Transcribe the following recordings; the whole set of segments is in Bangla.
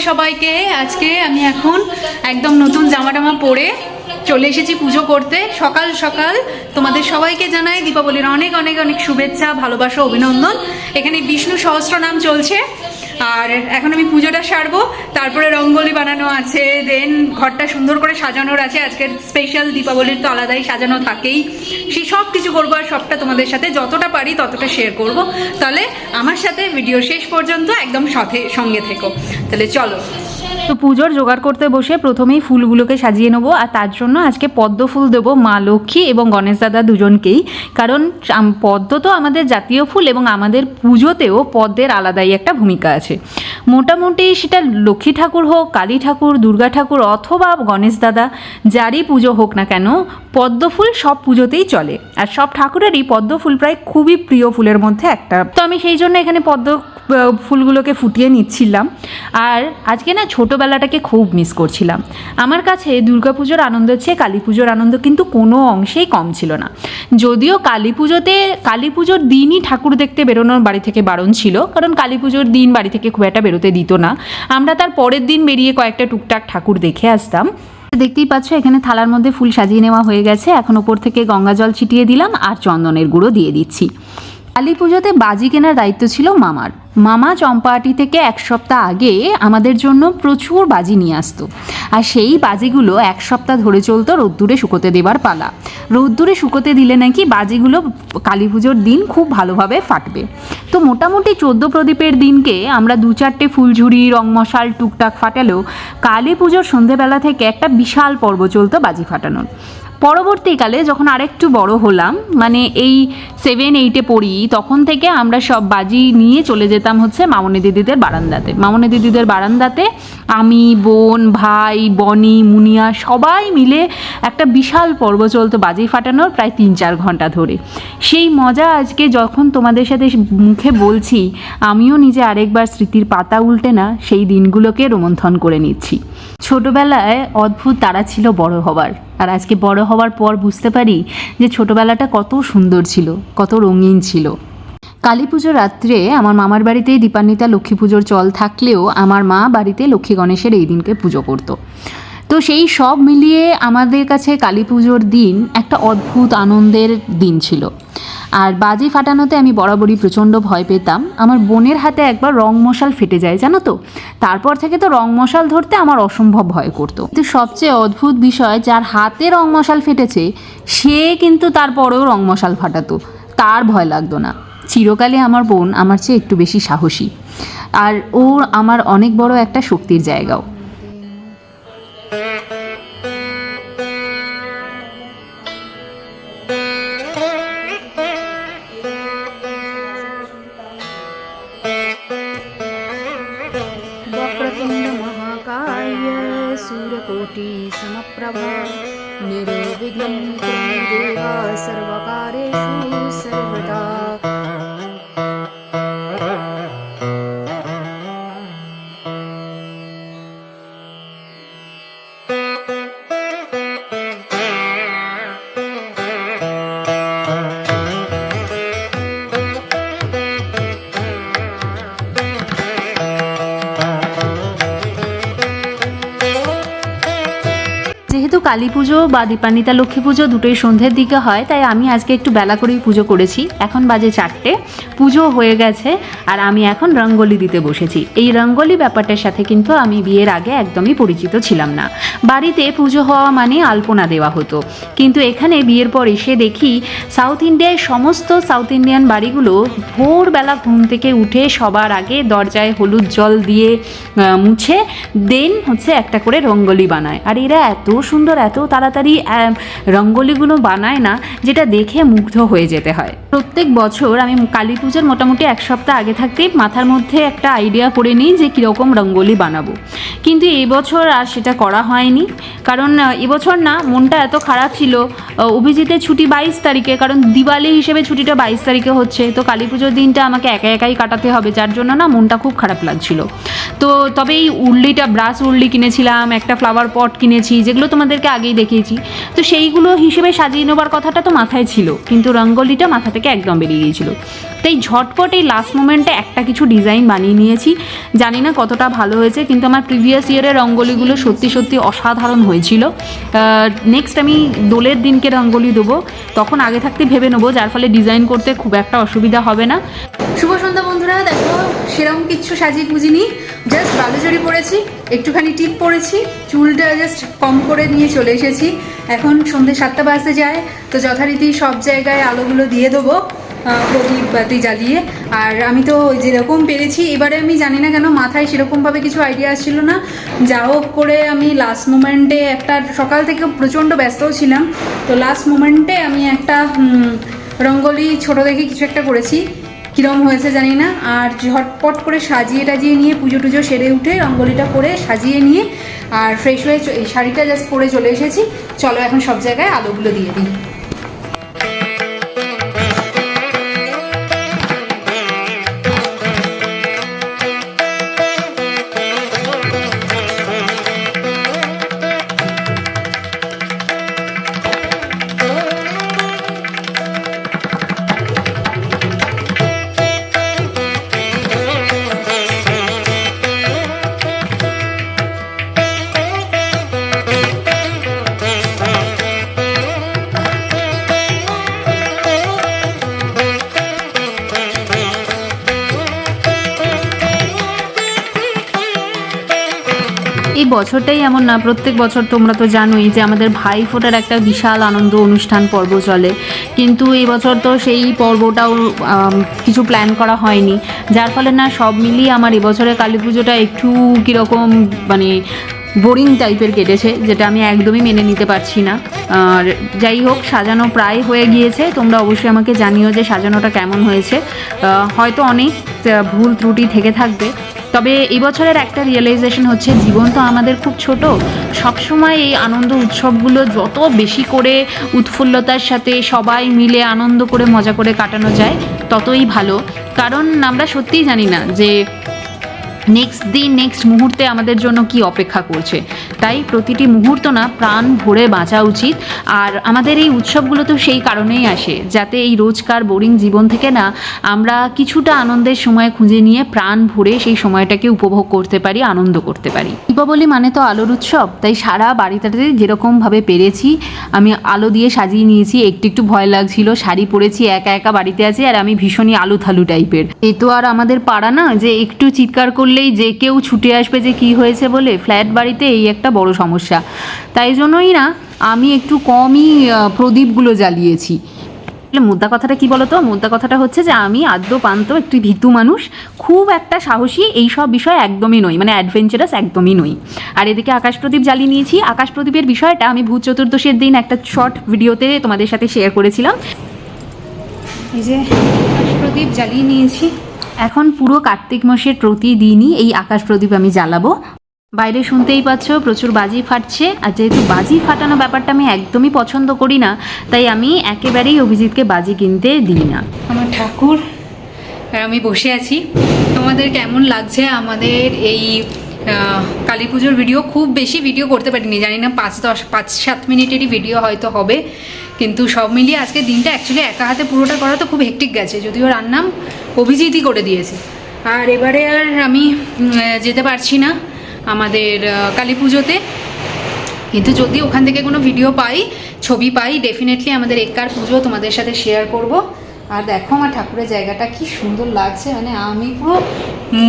সবাইকে। আজকে আমি এখন একদম নতুন জামা টামা পরে চলে এসেছি পুজো করতে। সকাল সকাল তোমাদের সবাইকে জানাই দীপাবলির অনেক অনেক অনেক শুভেচ্ছা, ভালোবাসা, অভিনন্দন। এখানে বিষ্ণু সহস্রনাম চলছে আর এখন আমি পুজোটা সারবো, তারপরে রঙ্গোলি বানানো আছে, দেন ঘরটা সুন্দর করে সাজানোর আছে। আজকের স্পেশাল দীপাবলির তো আলাদাই সাজানো থাকেই, সেই সব কিছু করবো আর সবটা তোমাদের সাথে যতটা পারি ততটা শেয়ার করব। তাহলে আমার সাথে ভিডিও শেষ পর্যন্ত একদম সঙ্গে থেকো। তাহলে চলো। তো পুজোর জোগাড় করতে বসে প্রথমেই ফুলগুলোকে সাজিয়ে নেবো, আর তার জন্য আজকে পদ্ম ফুল দেবো মা লক্ষ্মী এবং গণেশ দাদা দুজনকেই। কারণ পদ্ম তো আমাদের জাতীয় ফুল এবং আমাদের পুজোতেও পদ্মের আলাদাই একটা ভূমিকা আছে। মোটামুটি সেটা লক্ষ্মী ঠাকুর হোক, কালী ঠাকুর, দুর্গা ঠাকুর অথবা গণেশ দাদা, যারই পুজো হোক না কেন পদ্ম ফুল সব পুজোতেই চলে। আর সব ঠাকুরেরই পদ্ম ফুল প্রায় খুবই প্রিয় ফুলের মধ্যে একটা। তো আমি সেই জন্য এখানে পদ্ম ফুলগুলোকে ফুটিয়ে নিচ্ছিলাম। আর আজকে না ছোটোবেলাটাকে খুব মিস করছিলাম। আমার কাছে দুর্গাপুজোর আনন্দের চেয়ে কালী পুজোর আনন্দ কিন্তু কোনো অংশেই কম ছিল না। যদিও কালী পুজোর দিনই ঠাকুর দেখতে বেরোনোর বাড়ি থেকে বারণ ছিল, কারণ কালী পুজোর দিন বাড়ি থেকে খুব একটা বেরোতে দিত না। আমরা তার পরের দিন বেরিয়ে কয়েকটা টুকটাক ঠাকুর দেখে আসতাম। দেখতেই পাচ্ছ এখানে থালার মধ্যে ফুল সাজিয়ে নেওয়া হয়ে গেছে। এখন ওপর থেকে গঙ্গা জল ছিটিয়ে দিলাম আর চন্দনের গুঁড়ো দিয়ে দিচ্ছি। কালী পুজোতে বাজি কেনার দায়িত্ব ছিল মামার। মামা চম্পাহাটি থেকে এক সপ্তাহ আগে আমাদের জন্য প্রচুর বাজি নিয়ে আসতো, আর সেই বাজিগুলো এক সপ্তাহ ধরে চলতো রোদ্দুরে শুকোতে দেবার পালা। রোদ্দুরে শুকোতে দিলে নাকি বাজিগুলো কালী পুজোর দিন খুব ভালোভাবে ফাটবে। তো মোটামুটি 14 প্রদীপের দিনকে আমরা 2-4টে ফুলঝুরি রংমশাল টুকটাক ফাটালেও কালী পুজোর সন্ধেবেলা থেকে একটা বিশাল পর্ব চলতো বাজি ফাটানোর। পরবর্তীকালে যখন আরেকটু বড় হলাম, মানে এই 7-8-এ পড়ি, তখন থেকে আমরা সব বাজি নিয়ে চলে যেতাম হচ্ছে মামনি দিদিদের বারান্দাতে। মামনি দিদিদের বারান্দাতে আমি, বোন, ভাই, বনি, মুনিয়া সবাই মিলে একটা বিশাল পর্ব চলতো বাজি ফাটানোর প্রায় 3-4 ঘন্টা ধরে। সেই মজা আজকে যখন তোমাদের সাথে মুখে বলছি, আমিও নিজে আরেকবার স্মৃতির পাতা উল্টে না সেই দিনগুলোকে রোমন্থন করে নিচ্ছি। ছোটোবেলায় অদ্ভুত তাড়া ছিল বড় হবার, আর আজকে বড় হওয়ার পর বুঝতে পারি যে ছোটোবেলাটা কত সুন্দর ছিল, কত রঙিন ছিল। কালী পুজো রাত্রে আমার মামার বাড়িতেই দীপান্বিতা লক্ষ্মী পুজোর চল থাকলেও আমার মা বাড়িতে লক্ষ্মী গণেশের এই দিনকে পুজো করতো। তো সেই সব মিলিয়ে আমাদের কাছে কালী পুজোর দিন একটা অদ্ভুত আনন্দের দিন ছিল। আর বাজি ফাটানোতে আমি বরাবরই প্রচণ্ড ভয় পেতাম। আমার বোনের হাতে একবার রং মশাল ফেটে যায় জানো তো, তারপর থেকে তো রং মশাল ধরতে আমার অসম্ভব ভয় করতো। কিন্তু সবচেয়ে অদ্ভুত বিষয়, যার হাতে রং মশাল ফেটেছে সে কিন্তু তারপরেও রং মশাল ফাটাতো, তার ভয় লাগতো না। চিরকালে আমার বোন আমার চেয়ে একটু বেশি সাহসী, আর ও আমার অনেক বড় একটা শক্তির জায়গাও। वक्रतुण्ड महाकाय सूर्यकोटि समप्रभा निर्विघ्नं कुरु देवा सर्वकार्येषु सर्वदा। যেহেতু কালী পুজো বা দীপান্বিতা লক্ষ্মী পুজো দুটোই সন্ধ্যের দিকে হয়, তাই আমি আজকে একটু বেলা করেই পুজো করেছি। এখন বাজে 4টে, পুজো হয়ে গেছে আর আমি এখন রঙ্গোলি দিতে বসেছি। এই রঙ্গোলি ব্যাপারটার সাথে কিন্তু আমি বিয়ের আগে একদমই পরিচিত ছিলাম না। বাড়িতে পুজো হওয়া মানে আলপনা দেওয়া হতো, কিন্তু এখানে বিয়ের পর এসে দেখি সাউথ ইন্ডিয়ায় সমস্ত সাউথ ইন্ডিয়ান বাড়িগুলো ভোরবেলা ঘুম থেকে উঠে সবার আগে দরজায় হলুদ জল দিয়ে মুছে দেন হচ্ছে একটা করে রঙ্গোলি বানায়। আর এরা এত সুন্দর, এত তাড়াতাড়ি রঙ্গোলিগুলো বানায় না, যেটা দেখে মুগ্ধ হয়ে যেতে হয়। প্রত্যেক বছর আমি কালী পুজোর মোটামুটি এক সপ্তাহ আগে থাকতেই মাথার মধ্যে একটা আইডিয়া করে নিই যে কীরকম রঙ্গোলি বানাবো, কিন্তু এবছর আর সেটা করা হয়নি। কারণ এবছর না, মনটা এত খারাপ ছিল। অভিজিতের ছুটি 22 তারিখে, কারণ দিওয়ালি হিসেবে ছুটিটা 22 তারিখে হচ্ছে, তো কালী পুজোর দিনটা আমাকে একাই কাটাতে হবে, যার জন্য না মনটা খুব খারাপ লাগছিল। তো তবে এই উর্লিটা, ব্রাশ উর্লি কিনেছিলাম, একটা ফ্লাওয়ার পট কিনেছি, যেগুলো তোমাদেরকে তোমাদেরকে আগেই দেখিয়েছি। তো সেইগুলো হিসেবে সাজিয়ে নেবার কথাটা তো মাথায় ছিল, কিন্তু রঙ্গোলিটা মাথা থেকে একদম বেরিয়ে গিয়েছিল। তাই ঝটপট এই লাস্ট মোমেন্টে একটা কিছু ডিজাইন বানিয়ে নিয়েছি। জানি না কতটা ভালো হয়েছে, কিন্তু আমার প্রিভিয়াস ইয়ারের রঙ্গোলিগুলো সত্যি সত্যি অসাধারণ হয়েছিল। নেক্সট আমি দোলের দিনকে রঙ্গোলি দেবো, তখন আগে থাকতে ভেবে নেবো, যার ফলে ডিজাইন করতে খুব একটা অসুবিধা হবে না। শুভ সন্ধ্যা বন্ধুরা। দেখো সেরকম কিচ্ছু সাজিয়ে গুজিনি, জাস্ট বালুচরি পরেছি, একটুখানি টিপ পরেছি, চুলটা জাস্ট কম করে নিয়ে চলে এসেছি। এখন সন্ধ্যে 7টা বাজতে যায়, তো যথারীতি সব জায়গায় আলোগুলো দিয়ে দেবো, প্রদীপ বাতি জ্বালিয়ে। আর আমি তো যেরকম পেরেছি, এবারে আমি জানি না কেন মাথায় সেরকমভাবে কিছু আইডিয়া আসছিল না। যা হোক করে আমি লাস্ট মোমেন্টে একটা, সকাল থেকে প্রচণ্ড ব্যস্তও ছিলাম, তো লাস্ট মোমেন্টে আমি একটা রঙ্গোলি ছোটো দেখে কিছু একটা করেছি। কীরকম হয়েছে জানি না। আর ঝটপট করে সাজিয়ে টাজিয়ে নিয়ে পুজো টুজো সেরে উঠে রঙ্গোলিটা করে সাজিয়ে নিয়ে আর ফ্রেশ হয়ে এই শাড়িটা জাস্ট পরে চলে এসেছি। চলো এখন সব জায়গায় আলোগুলো দিয়ে দিই। এই বছরটাই এমন না, প্রত্যেক বছর তোমরা তো জানোই যে আমাদের ভাইফোঁটার একটা বিশাল আনন্দ অনুষ্ঠান পর্ব চলে, কিন্তু এই বছর তো সেই পর্বটাও কিছু প্ল্যান করা হয়নি, যার ফলে না সব মিলিয়ে আমার এবছরের কালী পুজোটা একটু কীরকম মানে বোরিং টাইপের কেটেছে, যেটা আমি একদমই মেনে নিতে পারছি না। আর যাই হোক, সাজানো প্রায় হয়ে গিয়েছে, তোমরা অবশ্যই আমাকে জানিও যে সাজানোটা কেমন হয়েছে। হয়তো অনেক ভুল ত্রুটি থেকে থাকবে, তবে এই বছরের একটা রিয়েলাইজেশন হচ্ছে, জীবন তো আমাদের খুব ছোট, সবসময় এই আনন্দ উৎসবগুলো যত বেশি করে উৎফুল্লতার সাথে সবাই মিলে আনন্দ করে মজা করে কাটানো যায় ততই ভালো। কারণ আমরা সত্যিই জানি না যে নেক্সট দিন নেক্সট মুহূর্তে আমাদের জন্য কি অপেক্ষা করছে, তাই প্রতিটি মুহূর্ত না প্রাণ ভরে বাঁচা উচিত। আর আমাদের এই উৎসবগুলো তো সেই কারণেই আসে, যাতে এই রোজকার বোরিং জীবন থেকে না আমরা কিছুটা আনন্দের সময় খুঁজে নিয়ে প্রাণ ভরে সেই সময়টাকে উপভোগ করতে পারি, আনন্দ করতে পারি। দীপাবলি মানে তো আলোর উৎসব, তাই সারা বাড়িটাতে যেরকমভাবে পেরেছি আমি আলো দিয়ে সাজিয়ে নিয়েছি। একটু একটু ভয় লাগছিল, শাড়ি পরেছি, একা একা বাড়িতে আছি, আর আমি ভীষণই আলু থালু টাইপের। এ তো আর আমাদের পাড়া না যে একটু চিৎকার করলে যে কেউ ছুটে আসবে যে কি হয়েছে বলে। ফ্ল্যাট বাড়িতে এই একটা বড় সমস্যা, তাই জন্যই না আমি একটু কমই প্রদীপগুলো জ্বালিয়েছি। মুদ্রা কথাটা কি বলতো, মুদ্রা কথাটা হচ্ছে যে আমি আদ্যপান্ত একটু ভীতু মানুষ, খুব একটা সাহসী এই সব বিষয় একদমই নই, মানে অ্যাডভেঞ্চারাস একদমই নই। আর এদিকে আকাশ প্রদীপ জ্বালিয়ে নিয়েছি। আকাশ প্রদীপের বিষয়টা আমি ভূত চতুর্দশীর দিন একটা শর্ট ভিডিওতে তোমাদের সাথে শেয়ার করেছিলাম। এই যে আকাশ প্রদীপ জ্বালিয়ে নিয়েছি। এখন পুরো কার্তিক মাসের প্রতিদিনই এই আকাশ প্রদীপ আমি জ্বালাবো। বাইরে শুনতেই পাচ্ছ প্রচুর বাজি ফাটছে, আর যেহেতু বাজি ফাটানো ব্যাপারটা আমি একদমই পছন্দ করি না, তাই আমি একেবারেই অভিজিৎকে বাজি কিনতে দিই না। আমার ঠাকুর আর আমি বসে আছি। তোমাদের কেমন লাগছে আমাদের এই কালী পুজোর ভিডিও? খুব বেশি ভিডিও করতে পারিনি, জানি না 5-7 মিনিটেরই ভিডিও হয়তো হবে, কিন্তু সব মিলিয়ে আজকে দিনটা অ্যাকচুয়ালি একা হাতে পুরোটা করা তো খুব হেক্টিক গেছে, যদিও রান্নাম অভিজিৎই করে দিয়েছে। আর এবারে আর আমি যেতে পারছি না আমাদের কালী পুজোতে, কিন্তু যদি ওখান থেকে কোনো ভিডিও পাই, ছবি পাই, ডেফিনেটলি আমাদের একার পুজো তোমাদের সাথে শেয়ার করব। আর দেখো আমার ঠাকুরের জায়গাটা কি সুন্দর লাগছে, মানে আমি পুরো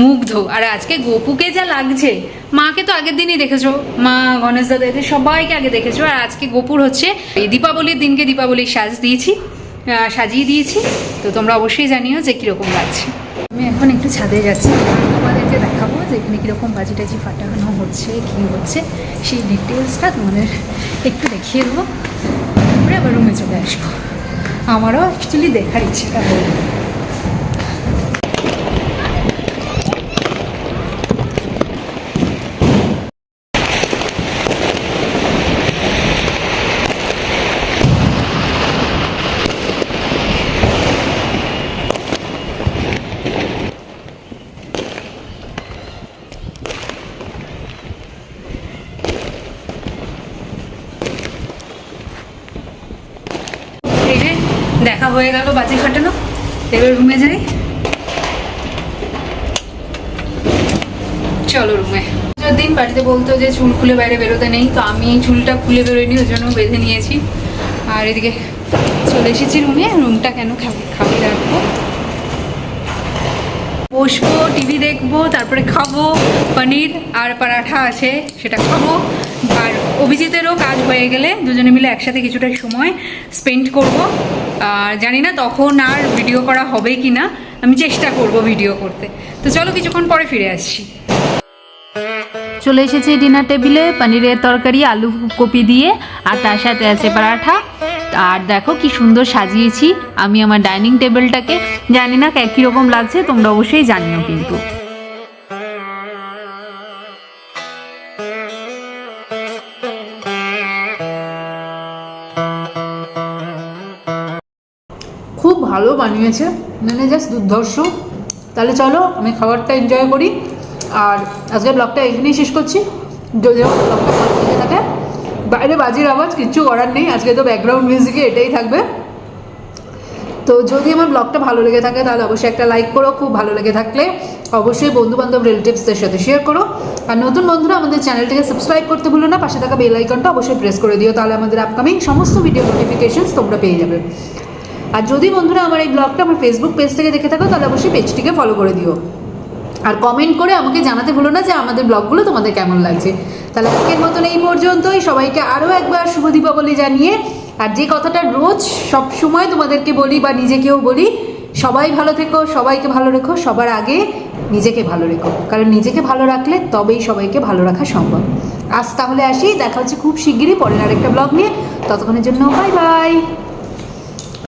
মুগ্ধ। আর আজকে গোপুকে যা লাগছে, মাকে তো আগের দিনই দেখেছো, মা গণেশ দাদা এদের সবাইকে আগে দেখেছো, আর আজকে গোপুর হচ্ছে এই দীপাবলির দিনকে দীপাবলির সাজিয়ে দিয়েছি। তো তোমরা অবশ্যই জানিও যে কীরকম লাগছে। আমি এখন একটু ছাদে যাচ্ছি, তোমাদেরকে দেখাবো যে এখানে কীরকম বাজি টাজি ফাটানো হচ্ছে, কী হচ্ছে সেই ডিটেলসটা তোমাদের একটু দেখিয়ে দেবো, তারপরে আবার রুমে চলে আসবো। আমারও অ্যাকচুয়ালি দেখার ইচ্ছেটা হলো। দেখা হয়ে গেল বাজি ফাটানো, এবার রুমে যাই। চলো রুমে। দিন বাড়িতে বলতো যে চুল খুলে বাইরে বেরোতে নেই, তো আমি এই চুলটা খুলে বেরোয়নি, ওই জন্য বেঁধে নিয়েছি। আর এদিকে চলে এসেছি রুমে। রুমটা কেন খালি রাখবো, বসবো, টিভি দেখবো, তারপরে খাবো। পনির আর পরাঠা আছে, সেটা খাবো। আর অভিজিতেরও কাজ হয়ে গেলে দুজনে মিলে একসাথে কিছুটা সময় স্পেন্ড করব। আর জানি না তখন আর ভিডিও করা হবে কি না, আমি চেষ্টা করব ভিডিও করতে। তো চলো কিছুক্ষণ পরে ফিরে আসছি। চলে এসেছি ডিনার টেবিলে, পনিরের তরকারি আলু কপি দিয়ে, আর তার সাথে আছে পরাঠা। আর দেখো কি সুন্দর সাজিয়েছি আমি আমার ডাইনিং টেবিলটাকে। জানি না কীরকম লাগছে, তোমরা অবশ্যই জানিও কিন্তু। খুব ভালো বানিয়েছে, মানে জাস্ট দুর্ধর্ষ। তাহলে চলো আমি খাবারটা এনজয় করি। আর আজকে ব্লগটা এখানেই শেষ করছি। যদি আমার ব্লগটা ভালো লেগে থাকে, বাইরে বাজির আওয়াজ কিচ্ছু করার নেই, আজকে তো ব্যাকগ্রাউন্ড মিউজিকে এটাই থাকবে। তো যদি আমার ব্লগটা ভালো লেগে থাকে তাহলে অবশ্যই একটা লাইক করো, খুব ভালো লেগে থাকলে অবশ্যই বন্ধুবান্ধব রিলেটিভসদের সাথে শেয়ার করো। আর নতুন বন্ধুরা আমাদের চ্যানেলটাকে সাবস্ক্রাইব করতে ভুলো না, পাশে থাকা বেল আইকনটা অবশ্যই প্রেস করে দিও, তাহলে আমাদের আপকামিং সমস্ত ভিডিও নোটিফিকেশনস তোমরা পেয়ে যাবে। আর যদি বন্ধুরা আমার এই ব্লগটা আমার ফেসবুক পেজ থেকে দেখে থাকো তাহলে অবশ্যই পেজটিকে ফলো করে দিও। আর কমেন্ট করে আমাকে জানাতে ভুলো না যে আমাদের ব্লগগুলো তোমাদের কেমন লাগছে। তাহলে আজকের মতন এই পর্যন্তই। সবাইকে আরও একবার শুভ দীপাবলি জানিয়ে, আর যে কথাটা রোজ সব সময় তোমাদেরকে বলি বা নিজেকেও বলি, সবাই ভালো থেকো, সবাইকে ভালো রেখো, সবার আগে নিজেকে ভালো রেখো, কারণ নিজেকে ভালো রাখলে তবেই সবাইকে ভালো রাখা সম্ভব। আজ তাহলে আসি, দেখা হচ্ছে খুব শিগগিরই পরের আরেকটা ব্লগ নিয়ে। ততক্ষণের জন্য বাই বাই।